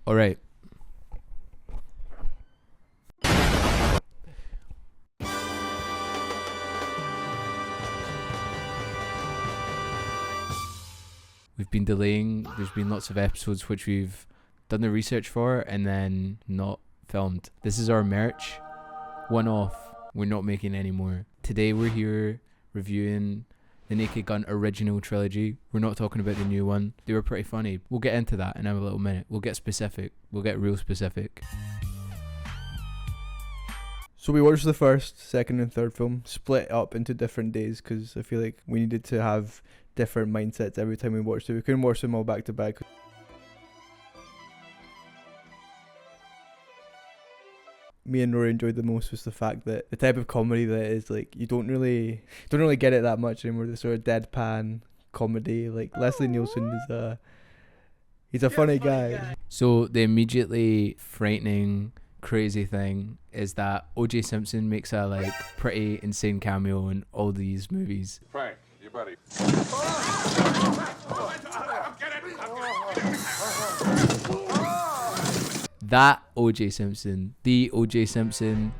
All right. We've been delaying. There's been lots of episodes which we've done the research for and then not filmed. This is our merch. One off. We're not making any more. Today we're here reviewing the Naked Gun original trilogy. We're not talking about the new one. They were pretty funny. We'll get into that in a little minute. We'll get specific. We'll get real specific. So we watched the first, second and third film, split up into different days because I feel like we needed to have different mindsets every time we watched it. We couldn't watch them all back to back. Me and Rory enjoyed the most was the fact that the type of comedy that is like you don't really get it that much anymore. The sort of deadpan comedy. Like Leslie Nielsen is he's a funny guy. So the immediately frightening, crazy thing is that O.J. Simpson makes a like pretty insane cameo in all these movies. Frank, you buddy. That O.J. Simpson, the O.J. Simpson,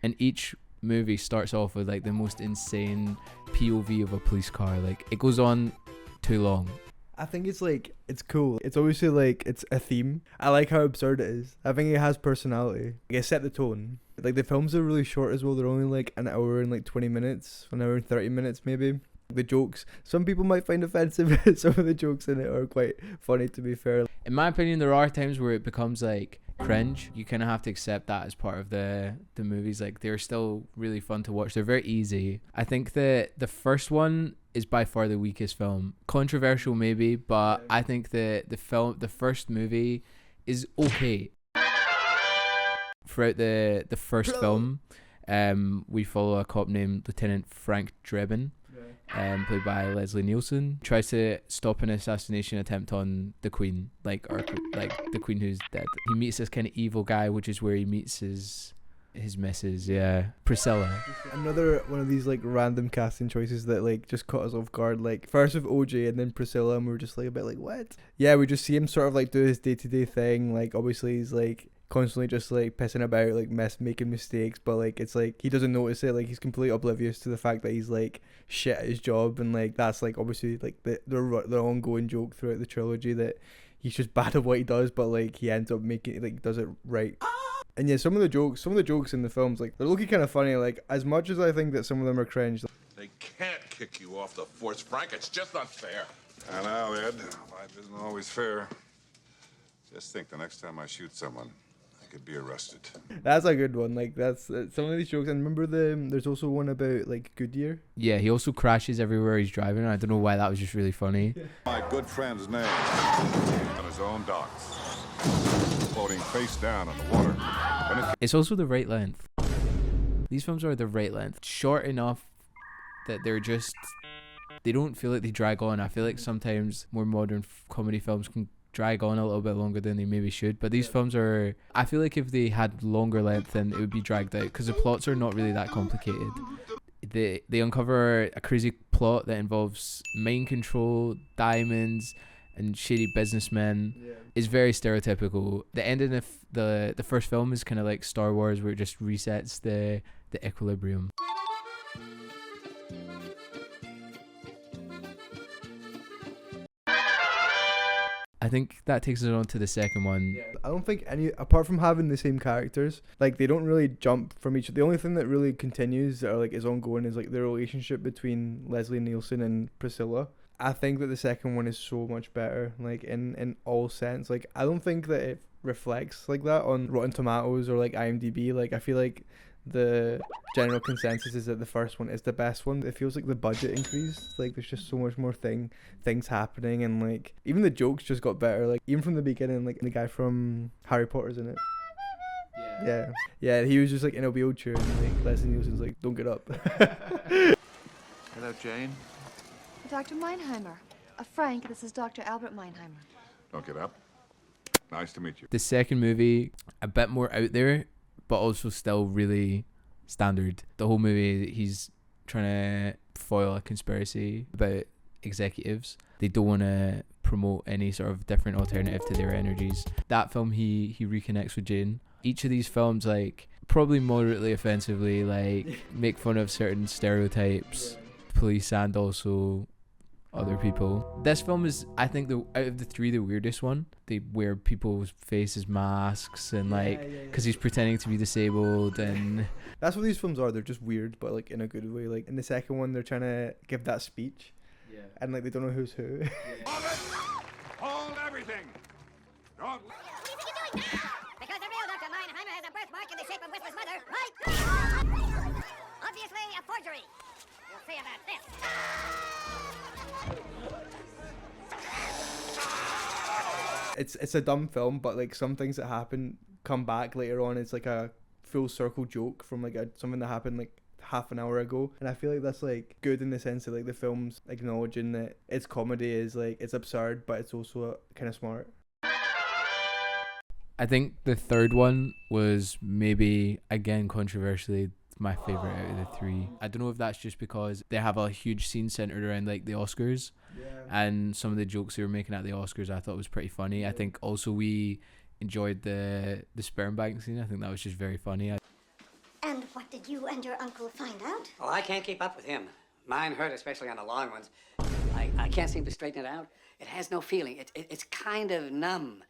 and each movie starts off with like the most insane POV of a police car. Like it goes on too long. I think it's like, it's cool. It's obviously like, it's a theme. I like how absurd it is. I think it has personality. Like, it set the tone. Like the films are really short as well. They're only like an hour and like 20 minutes, an hour and 30 minutes maybe. The jokes, some people might find offensive. Some of the jokes in it are quite funny, to be fair. In my opinion, there are times where it becomes like cringe. You kind of have to accept that as part of the movies. Like they're still really fun to watch. They're very easy. I think that the first one is by far the weakest film. Controversial maybe, but I think the first movie is okay. Throughout the first film, we follow a cop named Lieutenant Frank Drebin, played by Leslie Nielsen, tries to stop an assassination attempt on the Queen, like the Queen who's dead. He meets this kind of evil guy, which is where he meets his missus, Priscilla. Another one of these like random casting choices that like just caught us off guard. Like first with OJ and then Priscilla, and we were just like a bit like, what? Yeah, we just see him sort of like do his day-to-day thing. Like obviously he's like constantly just like pissing about, like making mistakes, but like it's like he doesn't notice it. Like he's completely oblivious to the fact that he's like shit at his job, and like that's like obviously like the ongoing joke throughout the trilogy that he's just bad at what he does, but like he ends up making like does it right. And yeah, some of the jokes in the films, like they're looking kind of funny. Like as much as I think that some of them are cringe, They can't kick you off the force, Frank. It's just not fair. I know, Ed. Life isn't always fair. Just think the next time I shoot someone, I could be arrested. That's a good one. Like that's some of these jokes. And remember there's also one about like Goodyear. Yeah, he also crashes everywhere he's driving. I don't know why that was just really funny. My good friend's name on his own docks, floating face down in the water. It's also the right length. These films are the right length. Short enough that they don't feel like they drag on. I feel like sometimes more modern comedy films can drag on a little bit longer than they maybe should, but these films are, I feel like if they had longer length then it would be dragged out because the plots are not really that complicated. They uncover a crazy plot that involves mind control, diamonds, and shady businessmen. Is very stereotypical. The ending of the first film is kind of like Star Wars, where it just resets the equilibrium. I think that takes us on to the second one. I don't think any, apart from having the same characters, like they don't really jump from each. The only thing that really continues or like is ongoing is like the relationship between Leslie Nielsen and Priscilla. I think that the second one is so much better, like in all sense. Like I don't think that it reflects like that on Rotten Tomatoes or like IMDb. Like I feel like the general consensus is that the first one is the best one. It feels like the budget increased. Like there's just so much more things happening, and like even the jokes just got better. Like even from the beginning, like the guy from Harry Potter's in it. Yeah. He was just like in a wheelchair, and like Leslie Nielsen's like, "Don't get up." Hello, Jane. Dr. Meinheimer. Frank, this is Dr. Albert Meinheimer. Don't get up. Nice to meet you. The second movie, a bit more out there, but also still really standard. The whole movie, he's trying to foil a conspiracy about executives. They don't want to promote any sort of different alternative to their energies. That film, he reconnects with Jane. Each of these films, like, probably moderately offensively, like, make fun of certain stereotypes, police and also other people. This film is, I think, out of the three, the weirdest one. They wear people's faces masks and like, because he's pretending to be disabled, and That's what these films are. They're just weird, but like in a good way. Like in the second one, they're trying to give that speech, and like they don't know who's who. Hold it! Hold everything! Don't... What do you think you're doing now? Because the real Dr. Meinheimer has a birthmark in the shape of Whistler's mother, right? Obviously a forgery. We'll see about this. It's a dumb film, but like some things that happen come back later on. It's like a full circle joke from like something that happened like half an hour ago, and I feel like that's like good in the sense that like the film's acknowledging that its comedy is like it's absurd, but it's also kind of smart. I think the third one was maybe, again, controversially my favorite out of the three. I don't know if that's just because they have a huge scene centered around like the Oscars, and some of the jokes they were making at the Oscars I thought was pretty funny. I think also we enjoyed the sperm bank scene. I think that was just very funny. And what did you and your uncle find out? Oh, I can't keep up with him. Mine hurt, especially on the long ones. I can't seem to straighten it out. It has no feeling. It's kind of numb.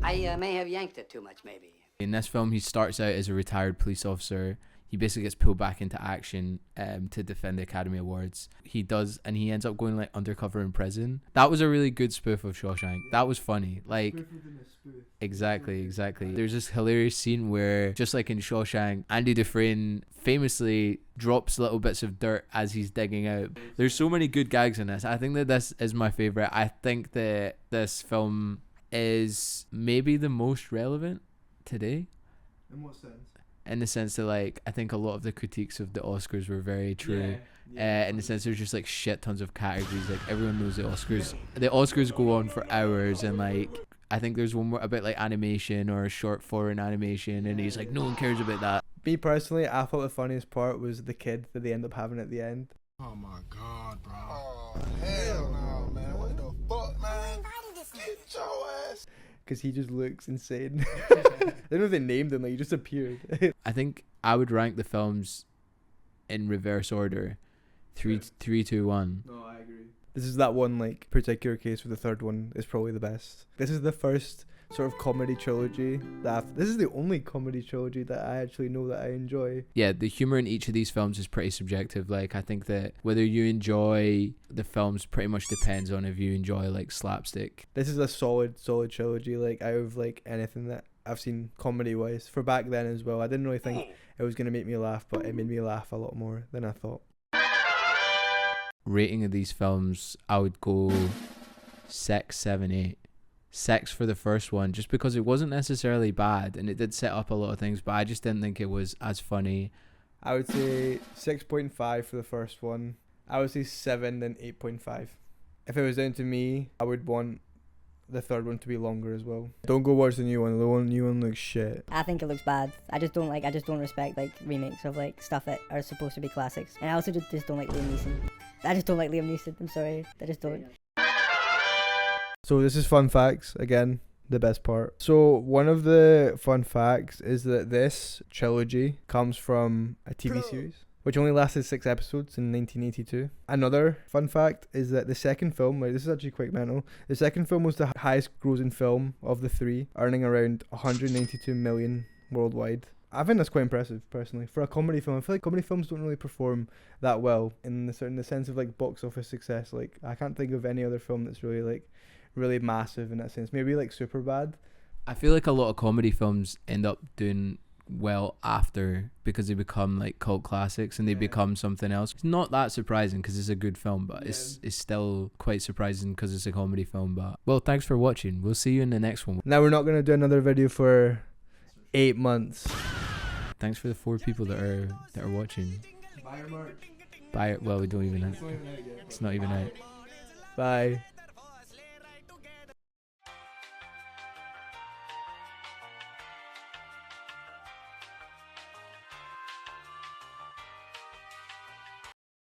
I may have yanked it too much, maybe. In this film, he starts out as a retired police officer. He basically gets pulled back into action to defend the Academy Awards. He does, and he ends up going like undercover in prison. That was a really good spoof of Shawshank. That was funny. Like, exactly. There's this hilarious scene where, just like in Shawshank, Andy Dufresne famously drops little bits of dirt as he's digging out. There's so many good gags in this. I think that this is my favorite. I think that this film is maybe the most relevant today. In what sense? In the sense that, like, I think a lot of the critiques of the Oscars were very true. In the sense there's just like shit tons of categories. Like, everyone knows the Oscars. The Oscars go on for hours, and like I think there's one more about like animation or short foreign animation, and he's like, no one cares about that. Me personally, I thought the funniest part was the kid that they end up having at the end. Oh my god, bro. Oh, hell no, man. What the fuck, man? Get your ass. Because he just looks insane. I don't know if they named him, like he just appeared. I think I would rank the films in reverse order. 3, 2, 1. No, I agree. This is that one like particular case where the third one is probably the best. This is the first sort of comedy trilogy this is the only comedy trilogy that I actually know that I enjoy. Yeah, the humor in each of these films is pretty subjective. Like, I think that whether you enjoy the films pretty much depends on if you enjoy like slapstick. This is a solid trilogy, like out of like anything that I've seen comedy wise for back then as well. I didn't really think it was going to make me laugh, but it made me laugh a lot more than I thought. Rating of these films, I would go 6, 7, 8. 6 for the first one, just because it wasn't necessarily bad and it did set up a lot of things, but I just didn't think it was as funny. I would say 6.5 for the first one. I would say 7, then 8.5. If it was down to me, I would want the third one to be longer as well. Don't go watch the new one. The new one looks shit. I think it looks bad. I just don't respect like remakes of like stuff that are supposed to be classics. And I also just don't like Liam Neeson. I just don't like Liam Neeson. I'm sorry. I just don't. So this is fun facts again, the best part. So one of the fun facts is that this trilogy comes from a TV series which only lasted 6 episodes in 1982. Another fun fact is that the second film, like this is actually quite mental, the second film was the highest grossing film of the 3, earning around 192 million worldwide. I think that's quite impressive, personally, for a comedy film. I feel like comedy films don't really perform that well in the sense of like box office success. Like, I can't think of any other film that's really massive in that sense. Maybe like Superbad. I feel like a lot of comedy films end up doing well after, because they become like cult classics and they become something else. It's not that surprising because it's a good film, but it's still quite surprising because it's a comedy film. But well, thanks for watching. We'll see you in the next one. Now we're not going to do another video for 8 months. Thanks for the 4 people that are watching. Buy it. Well, we don't even. It's not even out. Bye.